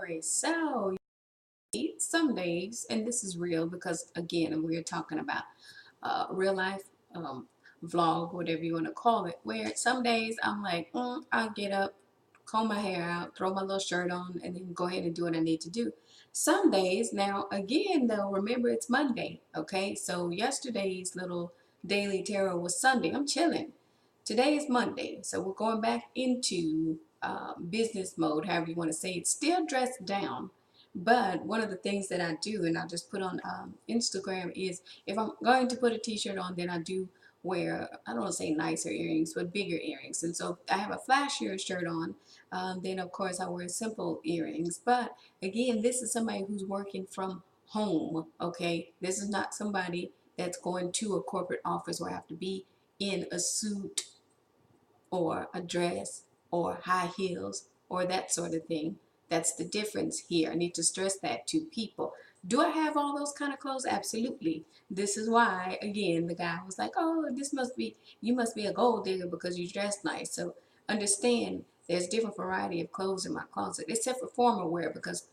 Amore. So, some days, and this is real because, again, we're talking about real life vlog, whatever you want to call it, where some days I'm like, I'll get up, comb my hair out, throw my little shirt on, and then go ahead and do what I need to do. Some days, now, again, though, remember it's Monday, okay? So, yesterday's little daily tarot was Sunday. I'm chilling. Today is Monday, so we're going back into business mode, however you want to say it. Still dressed down, but one of the things that I do, and I just put on Instagram, is if I'm going to put a t-shirt on, then I do wear, I don't want to say nicer earrings, but bigger earrings. And so I have a flashier shirt on. Then, of course, I wear simple earrings. But again, this is somebody who's working from home, okay? This is not somebody that's going to a corporate office where I have to be in a suit or a dress or high heels or that sort of thing. That's the difference here. I need to stress that to people. Do I have all those kind of clothes? Absolutely. This is why, again, the guy was like, oh, you must be a gold digger because you dress nice. So understand there's different variety of clothes in my closet, except for formal wear, because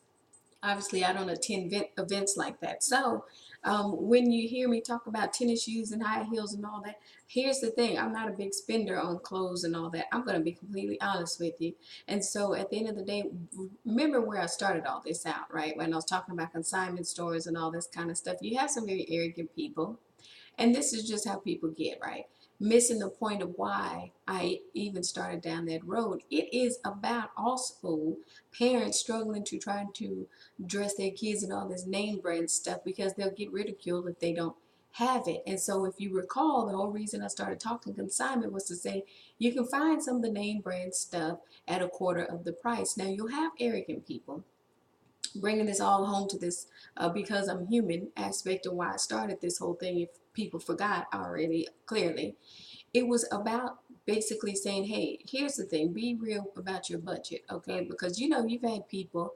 obviously I don't attend events like that. So when you hear me talk about tennis shoes and high heels and all that, here's the thing. I'm not a big spender on clothes and all that. I'm going to be completely honest with you. And so at the end of the day, remember where I started all this out, right? When I was talking about consignment stores and all this kind of stuff. You have some very arrogant people. And this is just how people get, right? Missing the point of why I even started down that road. It is about also parents struggling to try to dress their kids in all this name brand stuff because they'll get ridiculed if they don't have it. And so if you recall, the whole reason I started talking consignment was to say you can find some of the name brand stuff at a quarter of the price. Now you'll have arrogant people bringing this all home to this because I'm human aspect of why I started this whole thing. If people forgot already, clearly, it was about basically saying, hey, here's the thing, be real about your budget, okay? Because you've had people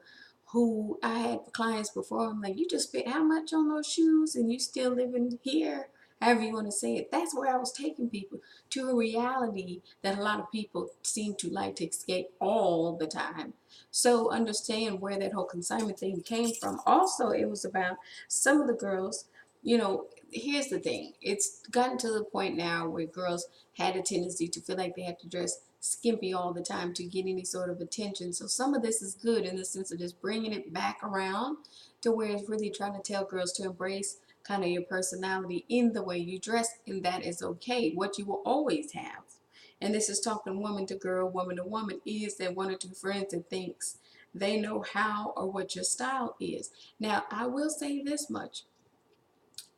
who, I had clients before, I'm like, you just spent how much on those shoes and you still living here? However you want to say it. That's where I was taking people to a reality that a lot of people seem to like to escape all the time. So understand where that whole consignment thing came from. Also, it was about some of the girls, here's the thing. It's gotten to the point now where girls had a tendency to feel like they had to dress skimpy all the time to get any sort of attention. So some of this is good in the sense of just bringing it back around to where it's really trying to tell girls to embrace kind of your personality in the way you dress, and that is okay. What you will always have, and this is talking woman to girl, woman to woman, is that one or two friends that thinks they know how or what your style is. Now, I will say this much.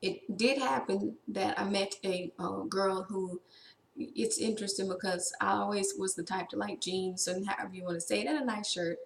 It did happen that I met a girl who, it's interesting because I always was the type to like jeans and however you want to say it, and a nice shirt.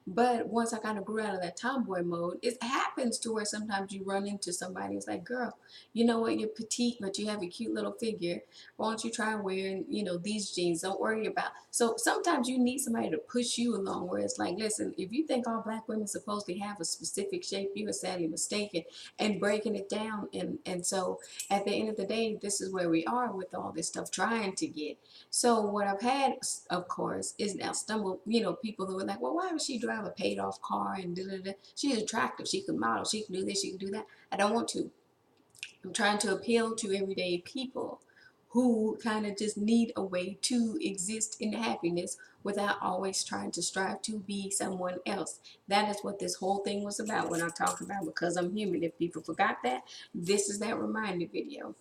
But once I kind of grew out of that tomboy mode, it happens to where sometimes you run into somebody who's like, girl, you know what, you're petite, but you have a cute little figure. Why don't you try wearing, these jeans? Don't worry about. So sometimes you need somebody to push you along where it's like, listen, if you think all black women supposed to have a specific shape, you are sadly mistaken, and breaking it down. And so at the end of the day, this is where we are with all this stuff trying to get. So what I've had, of course, is now stumble, people who are like, well, why would she drive a paid off car and da da da? She's attractive. She can model. She can do this. She can do that. I don't want to. I'm trying to appeal to everyday people who kind of just need a way to exist in happiness without always trying to strive to be someone else. That is what this whole thing was about when I talked about because I'm human. If people forgot that, this is that reminder video.